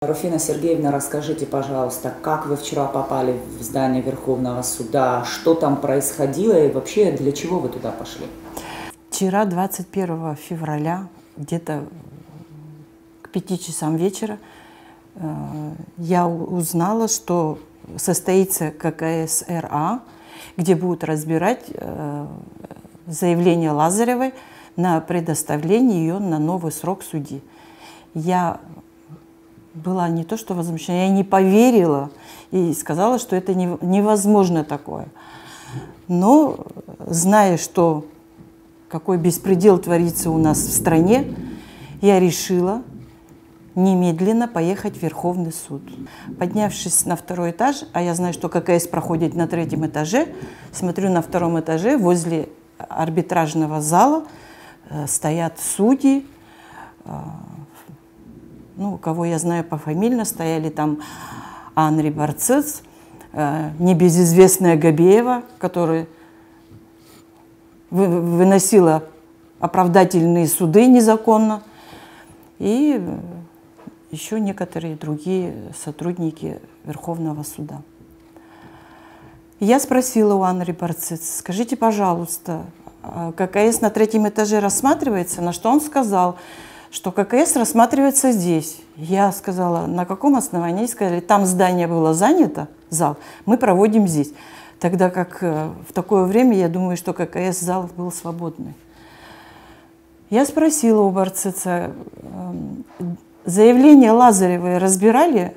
Руфина Сергеевна, расскажите, пожалуйста, как вы вчера попали в здание Верховного суда, что там происходило и вообще для чего вы туда пошли? Вчера, 21 февраля, где-то к 5 часам вечера, я узнала, что состоится ККС-РА, где будут разбирать заявление Лазаревой на предоставление ее на новый срок судьи. Я была не то что возмущена, я не поверила и сказала, что это невозможно такое. Но, зная, что какой беспредел творится у нас в стране, я решила немедленно поехать в Верховный суд. Поднявшись на 2-й этаж, а я знаю, что ККС проходит на 3-м этаже, смотрю, на 2-м этаже возле арбитражного зала стоят судьи, ну, кого я знаю пофамильно, стояли там Анри Барцец, небезызвестная Габеева, которая выносила оправдательные суды незаконно, и еще некоторые другие сотрудники Верховного суда. Я спросила у Анри Барцец: скажите, пожалуйста, ККС на 3-м этаже рассматривается? На что он сказал, что ККС рассматривается здесь. Я сказала, на каком основании? Сказали, там здание было занято, зал, мы проводим здесь. Тогда как в такое время, я думаю, что ККС зал был свободный. Я спросила у Барцеца, заявление Лазаревой разбирали?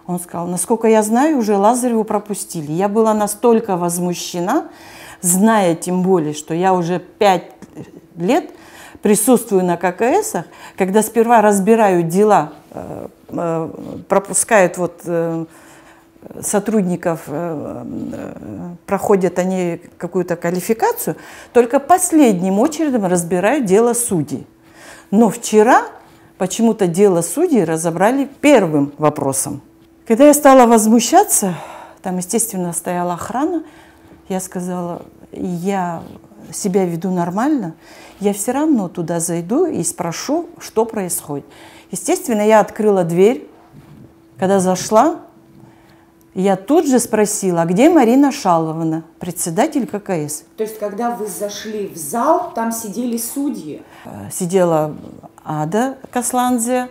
Он сказал, насколько я знаю, уже Лазареву пропустили. Я была настолько возмущена, зная тем более, что я уже 5 лет присутствую на ККСах, когда сперва разбирают дела, пропускают сотрудников, проходят они какую-то квалификацию, только последним очередом разбирают дело судей. Но вчера почему-то дело судей разобрали первым вопросом. Когда я стала возмущаться, там, естественно, стояла охрана, я сказала, я себя веду нормально, я все равно туда зайду и спрошу, что происходит. Естественно, я открыла дверь. Когда зашла, я тут же спросила, а где Марина Шалвовна, председатель ККС? То есть, когда вы зашли в зал, там сидели судьи? Сидела Ада Касландзе,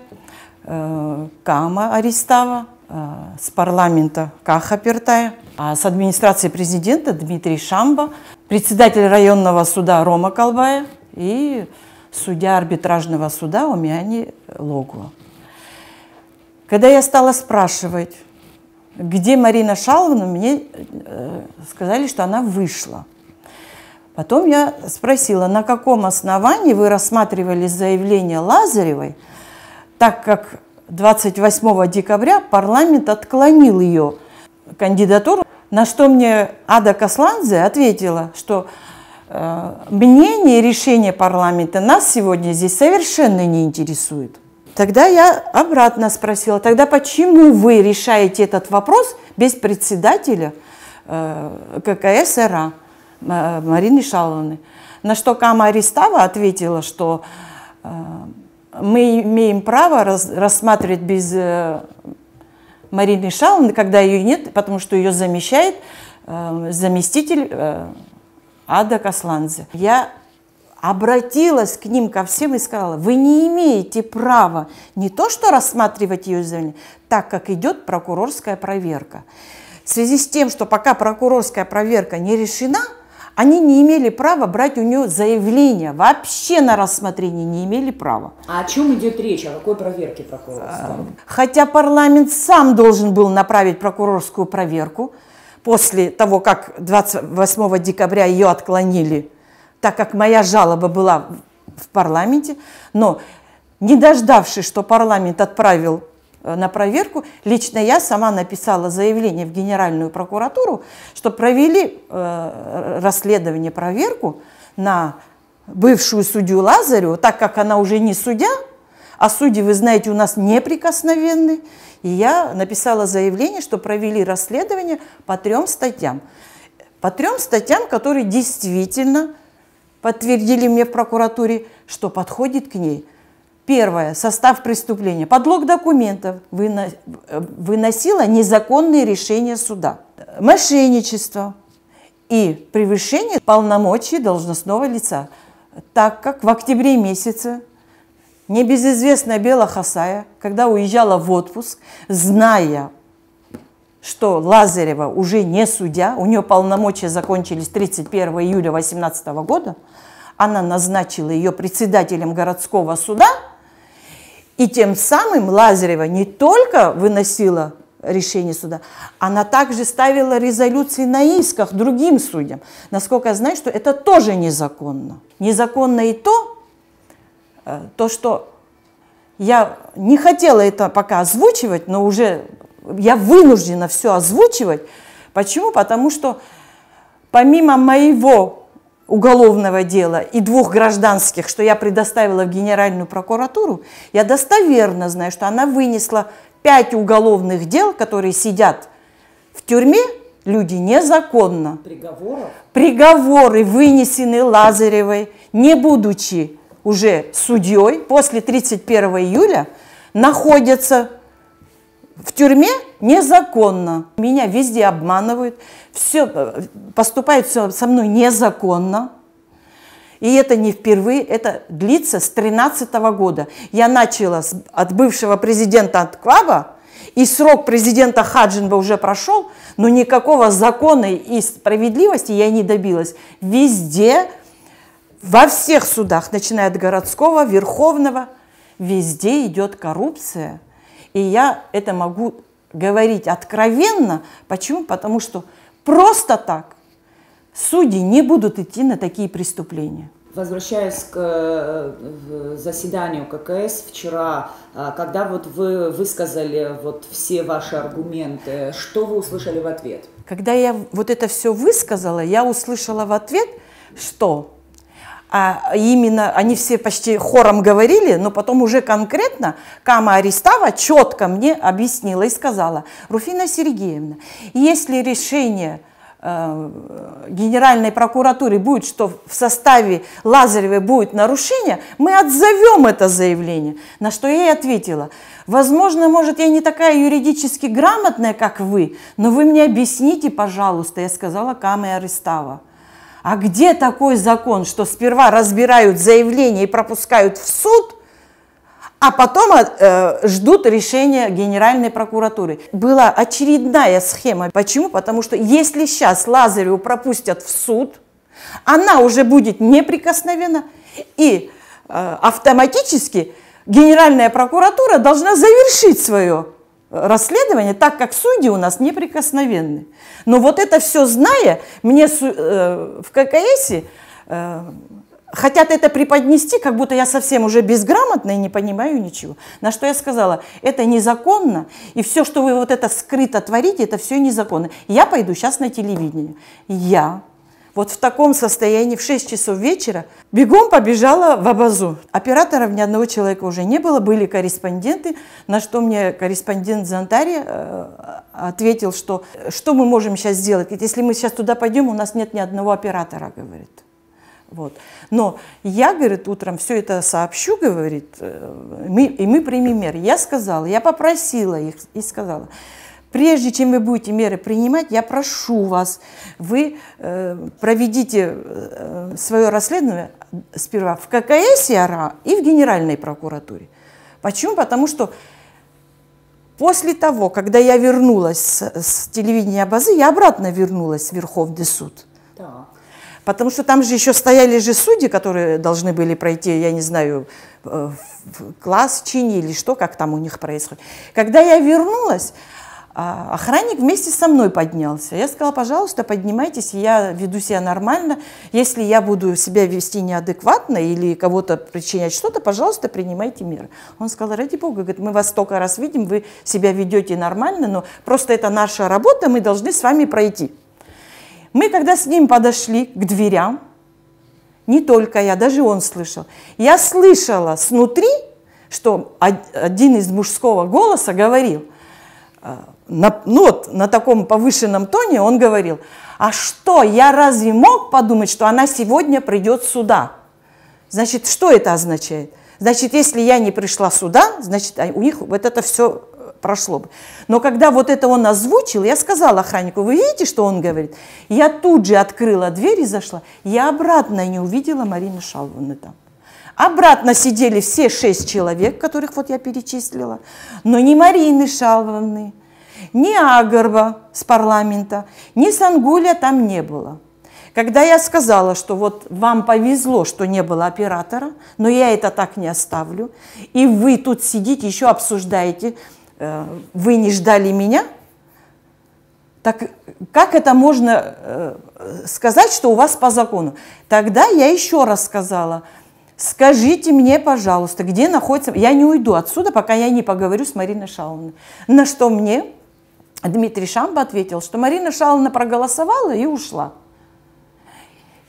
Кама Аристава, с парламента Каха Пертая, а с администрации президента Дмитрий Шамба, председатель районного суда Рома Колбая и судья арбитражного суда Умяни Логуа. Когда я стала спрашивать, где Марина Шалвовна, мне сказали, что она вышла. Потом я спросила, на каком основании вы рассматривали заявление Лазаревой, так как 28 декабря парламент отклонил ее кандидатуру, на что мне Ада Касландзе ответила, что мнение и решение парламента нас сегодня здесь совершенно не интересует. Тогда я обратно спросила, тогда почему вы решаете этот вопрос без председателя ККС-РА Марины Шалвовны? На что Кама Аристава ответила, что мы имеем право рассматривать без Марины Шалвовны, когда ее нет, потому что ее замещает заместитель Ада Касландзе. Я обратилась к ним, ко всем, и сказала, вы не имеете права не то что рассматривать ее заявление, так как идет прокурорская проверка. В связи с тем, что пока прокурорская проверка не решена, они не имели права брать у нее заявление, вообще на рассмотрение не имели права. А о чем идет речь, о какой проверке прокурорской? Хотя парламент сам должен был направить прокурорскую проверку после того, как 28 декабря ее отклонили, так как моя жалоба была в парламенте, но не дождавшись, что парламент отправил на проверку, лично я сама написала заявление в Генеральную прокуратуру, что провели расследование, проверку на бывшую судью Лазареву, так как она уже не судья, а судьи, вы знаете, у нас неприкосновенны. И я написала заявление, что провели расследование по 3 статьям. По 3 статьям, которые действительно подтвердили мне в прокуратуре, что подходит к ней Первое. Состав преступления. Подлог документов выносило незаконные решения суда. Мошенничество и превышение полномочий должностного лица. Так как в октябре месяце небезызвестная Бела Хасая, когда уезжала в отпуск, зная, что Лазарева уже не судья, у нее полномочия закончились 31 июля 2018 года, она назначила ее председателем городского суда, и тем самым Лазарева не только выносила решение суда, она также ставила резолюции на исках другим судьям. Насколько я знаю, что это тоже незаконно. Незаконно и то, что я не хотела это пока озвучивать, но уже я вынуждена все озвучивать. Почему? Потому что помимо моего уголовного дела и 2 гражданских, что я предоставила в Генеральную прокуратуру, я достоверно знаю, что она вынесла 5 уголовных дел, которые сидят в тюрьме, люди незаконно. Приговоров? Приговоры вынесены Лазаревой, не будучи уже судьей, после 31 июля, находятся в тюрьме незаконно. Меня везде обманывают, все поступает все со мной незаконно. И это не впервые, это длится с 2013 года. Я начала от бывшего президента Анткваба, и срок президента Хаджинова уже прошел, но никакого закона и справедливости я не добилась. Везде, во всех судах, начиная от городского, верховного, везде идет коррупция. И я это могу говорить откровенно. Почему? Потому что просто так судьи не будут идти на такие преступления. Возвращаясь к заседанию ККС вчера, когда вот вы высказали вот все ваши аргументы, что вы услышали в ответ? Когда я вот это все высказала, я услышала в ответ, что именно они все почти хором говорили, но потом уже конкретно Кама Аристава четко мне объяснила и сказала: Руфина Сергеевна, если решение Генеральной прокуратуры будет, что в составе Лазаревой будет нарушение, мы отзовем это заявление. На что я ей ответила: возможно, может, я не такая юридически грамотная, как вы, но вы мне объясните, пожалуйста. Я сказала Каме Аристава: а где такой закон, что сперва разбирают заявление и пропускают в суд, а потом ждут решения Генеральной прокуратуры? Была очередная схема. Почему? Потому что если сейчас Лазареву пропустят в суд, она уже будет неприкосновенна, и автоматически Генеральная прокуратура должна завершить свое расследование, так как судьи у нас неприкосновенны. Но вот это все зная, мне в ККС хотят это преподнести, как будто я совсем уже безграмотна и не понимаю ничего. На что я сказала: это незаконно, и все, что вы вот это скрыто творите, это все незаконно. Я пойду сейчас на телевидение. Я вот в таком состоянии в 6 часов вечера бегом побежала в Абазу. Операторов ни одного человека уже не было, были корреспонденты, на что мне корреспондент Зантари ответил, что мы можем сейчас сделать. Если мы сейчас туда пойдем, у нас нет ни одного оператора, говорит. Вот. Но я, говорит, утром все это сообщу, говорит, и мы примем меры. Я сказала, я попросила их и сказала: прежде чем вы будете меры принимать, я прошу вас, вы проведите свое расследование сперва в ККС АРА и в Генеральной прокуратуре. Почему? Потому что после того, когда я вернулась с телевидения Абазы, я обратно вернулась в Верховный суд. Да. Потому что там же еще стояли же судьи, которые должны были пройти, я не знаю, класс в чине или что, как там у них происходит. Когда я вернулась, охранник вместе со мной поднялся. Я сказала: пожалуйста, поднимайтесь, я веду себя нормально. Если я буду себя вести неадекватно или кого-то причинять что-то, пожалуйста, принимайте меры. Он сказал: ради бога, говорит, мы вас столько раз видим, вы себя ведете нормально, но просто это наша работа, мы должны с вами пройти. Мы, когда с ним подошли к дверям, не только я, даже он слышал, я слышала снутри, что один из мужского голоса говорил, на таком повышенном тоне он говорил: а что, я разве мог подумать, что она сегодня придет сюда? Значит, что это означает? Значит, если я не пришла сюда, значит, у них вот это все прошло бы. Но когда вот это он озвучил, я сказала охраннику, вы видите, что он говорит? Я тут же открыла дверь и зашла. Я обратно не увидела Марины Шалвовны там. Обратно сидели все 6 человек, которых вот я перечислила, но ни Марины Шалвовны, ни Агарба с парламента, ни Сангуля там не было. Когда я сказала, что вот вам повезло, что не было оператора, но я это так не оставлю, и вы тут сидите, еще обсуждаете, вы не ждали меня, так как это можно сказать, что у вас по закону? Тогда я еще раз сказала, скажите мне, пожалуйста, где находится... Я не уйду отсюда, пока я не поговорю с Мариной Шалвовной. На что мне Дмитрий Шамба ответил, что Марина Шалвовна проголосовала и ушла.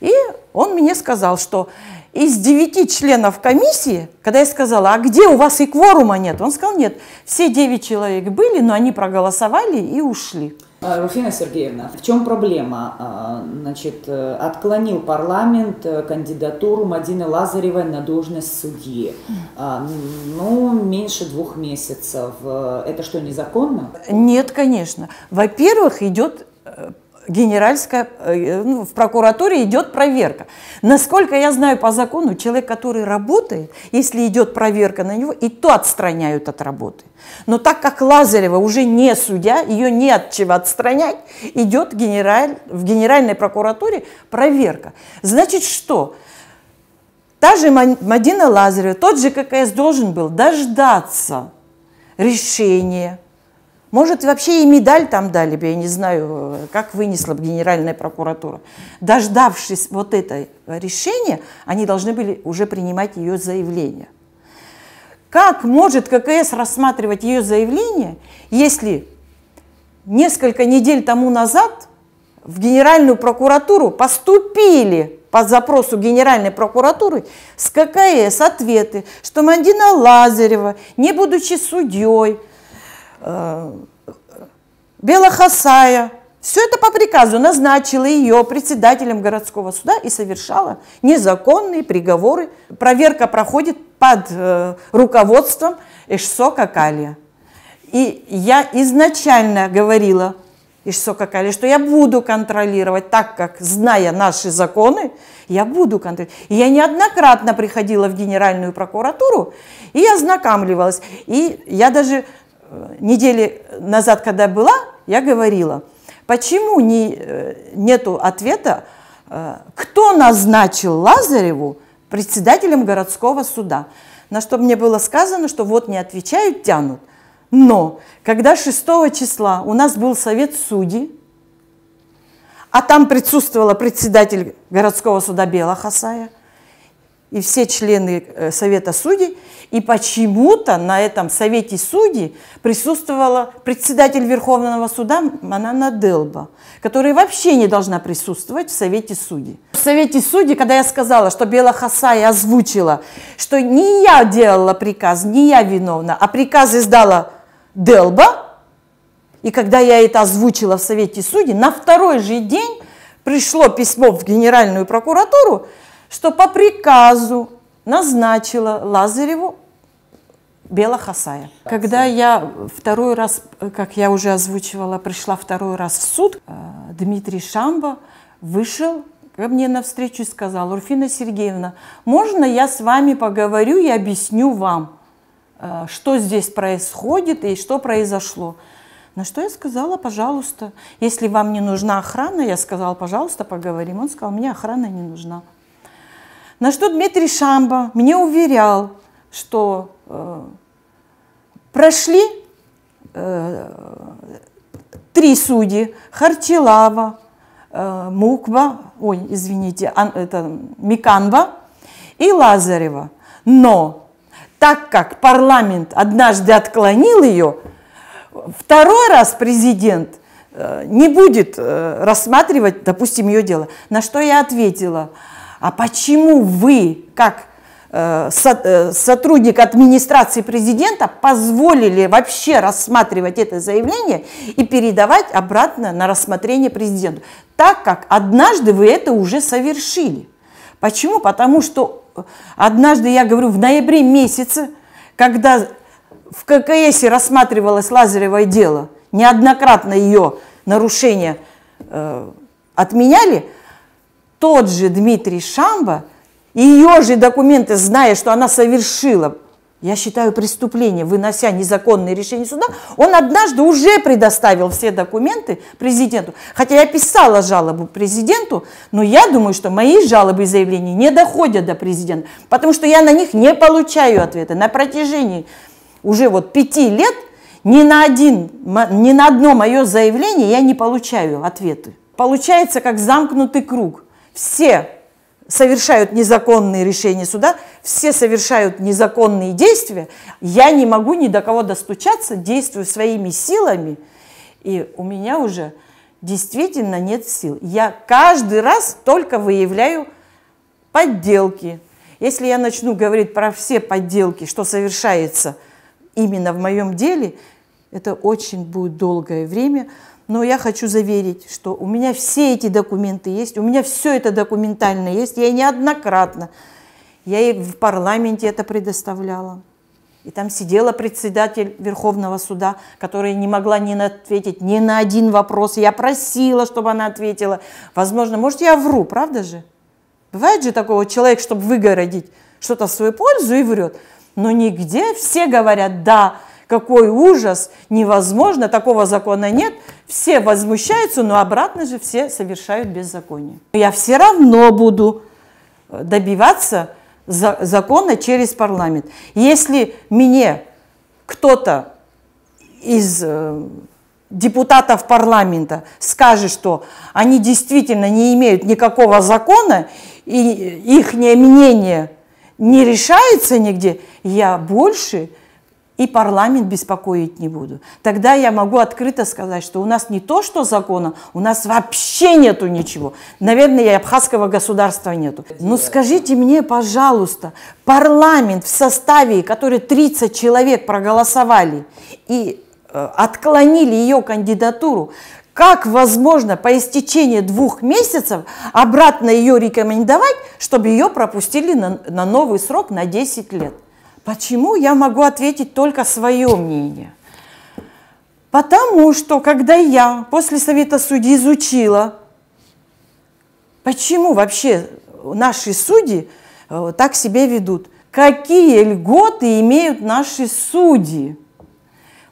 И он мне сказал, что из 9 членов комиссии, когда я сказала, а где у вас и кворума нет? Он сказал, нет, все 9 человек были, но они проголосовали и ушли. Руфина Сергеевна, в чем проблема? Значит, отклонил парламент кандидатуру Мадины Лазаревой на должность судьи. Ну, меньше 2 месяцев. Это что, незаконно? Нет, конечно. Во-первых, идет... в прокуратуре идет проверка. Насколько я знаю по закону, человек, который работает, если идет проверка на него, и то отстраняют от работы. Но так как Лазарева уже не судья, ее не от чего отстранять, идет в Генеральной прокуратуре проверка. Значит, что? Та же Мадина Лазарева, тот же ККС должен был дождаться решения. Может, вообще и медаль там дали бы, я не знаю, как вынесла бы Генеральная прокуратура. Дождавшись вот этого решения, они должны были уже принимать ее заявление. Как может ККС рассматривать ее заявление, если несколько недель тому назад в Генеральную прокуратуру поступили по запросу Генеральной прокуратуры с ККС ответы, что Мадина Лазарева, не будучи судьей, Бела Хасая, все это по приказу назначила ее председателем городского суда и совершала незаконные приговоры. Проверка проходит под руководством Ишсо Какалия. И я изначально говорила Ишсо Какалия, что я буду контролировать, так как, зная наши законы, я буду контролировать. И я неоднократно приходила в Генеральную прокуратуру и ознакомливалась. И я даже... Недели назад, когда была, я говорила, почему нету ответа, кто назначил Лазареву председателем городского суда. На что мне было сказано, что вот не отвечают, тянут. Но когда 6 числа у нас был совет судей, а там присутствовала председатель городского суда Бела Хасая и все члены совета судей, и почему-то на этом совете судей присутствовала председатель Верховного суда Манана Делба, которая вообще не должна присутствовать в совете судей. В совете судей, когда я сказала, что Бела Хасая озвучила, что не я делала приказ, не я виновна, а приказ издала Делба, и когда я это озвучила в совете судей, на 2-й же день пришло письмо в Генеральную прокуратуру, что по приказу назначила Лазареву Бела Хасая. Когда я 2-й раз, как я уже озвучивала, пришла 2-й раз в суд, Дмитрий Шамба вышел ко мне навстречу и сказал: Руфина Сергеевна, можно я с вами поговорю и объясню вам, что здесь происходит и что произошло? На что я сказала: пожалуйста, если вам не нужна охрана, я сказала: пожалуйста, поговорим. Он сказал: мне охрана не нужна. На что Дмитрий Шамба мне уверял, что прошли 3 судьи: Харчилава, Мукба, Миканба и Лазарева. Но так как парламент однажды отклонил ее, 2-й раз президент не будет рассматривать, допустим, ее дело. На что я ответила: а почему вы, как сотрудник администрации президента, позволили вообще рассматривать это заявление и передавать обратно на рассмотрение президенту, так как однажды вы это уже совершили? Почему? Потому что однажды, я говорю, в ноябре месяце, когда в ККС рассматривалось Лазаревое дело, неоднократно ее нарушения отменяли, тот же Дмитрий Шамба, ее же документы, зная, что она совершила, я считаю, преступление, вынося незаконные решения суда, он однажды уже предоставил все документы президенту. Хотя я писала жалобу президенту, но я думаю, что мои жалобы и заявления не доходят до президента, потому что я на них не получаю ответа. На протяжении уже 5 лет ни на одно мое заявление я не получаю ответы. Получается как замкнутый круг. Все совершают незаконные решения суда, все совершают незаконные действия, я не могу ни до кого достучаться, действую своими силами, и у меня уже действительно нет сил. Я каждый раз только выявляю подделки. Если я начну говорить про все подделки, что совершается именно в моем деле, это очень будет долгое время. Но я хочу заверить, что у меня все эти документы есть, у меня все это документально есть, я неоднократно, я и в парламенте это предоставляла. И там сидела председатель Верховного суда, которая не могла ответить ни на один вопрос. Я просила, чтобы она ответила. Возможно, может, я вру, правда же? Бывает же такого человека, чтобы выгородить что-то в свою пользу и врет. Но нигде все говорят, да, какой ужас, невозможно, такого закона нет. Все возмущаются, но обратно же все совершают беззаконие. Я все равно буду добиваться закона через парламент. Если мне кто-то из депутатов парламента скажет, что они действительно не имеют никакого закона, и их мнение не решается нигде, я больше и парламент беспокоить не буду. Тогда я могу открыто сказать, что у нас не то, что закона, у нас вообще нету ничего. Наверное, и абхазского государства нету. Но скажите мне, пожалуйста, парламент в составе, который 30 человек проголосовали и отклонили ее кандидатуру, как возможно по истечении 2 месяцев обратно ее рекомендовать, чтобы ее пропустили на новый срок на 10 лет? Почему я могу ответить только свое мнение? Потому что, когда я после Совета судей изучила, почему вообще наши судьи так себя ведут, какие льготы имеют наши судьи.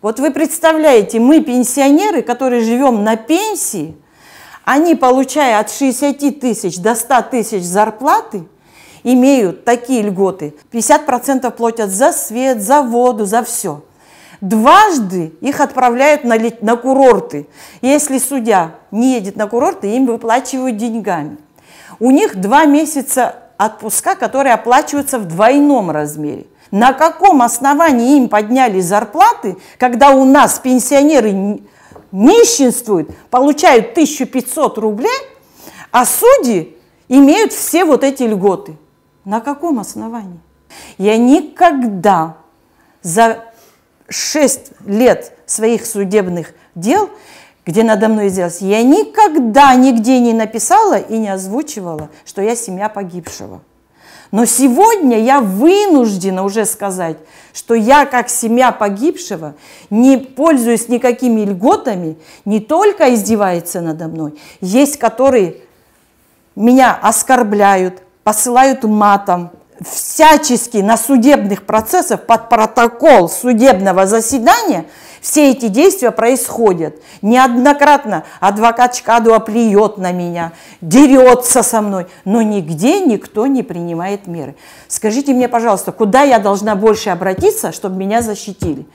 Вот вы представляете, мы пенсионеры, которые живем на пенсии, они, получая от 60 тысяч до 100 тысяч зарплаты, имеют такие льготы. 50% платят за свет, за воду, за все. Дважды их отправляют на курорты. Если судья не едет на курорты, им выплачивают деньгами. У них 2 месяца отпуска, которые оплачиваются в двойном размере. На каком основании им подняли зарплаты, когда у нас пенсионеры нищенствуют, получают 1500 рублей, а судьи имеют все вот эти льготы? На каком основании? Я никогда за 6 лет своих судебных дел, где надо мной издевались, я никогда нигде не написала и не озвучивала, что я семья погибшего. Но сегодня я вынуждена уже сказать, что я как семья погибшего, не пользуясь никакими льготами, не только издевается надо мной, есть которые меня оскорбляют, посылают матом, всячески на судебных процессах под протокол судебного заседания все эти действия происходят. Неоднократно адвокат Чкадова плюет на меня, дерется со мной, но нигде никто не принимает меры. Скажите мне, пожалуйста, куда я должна больше обратиться, чтобы меня защитили?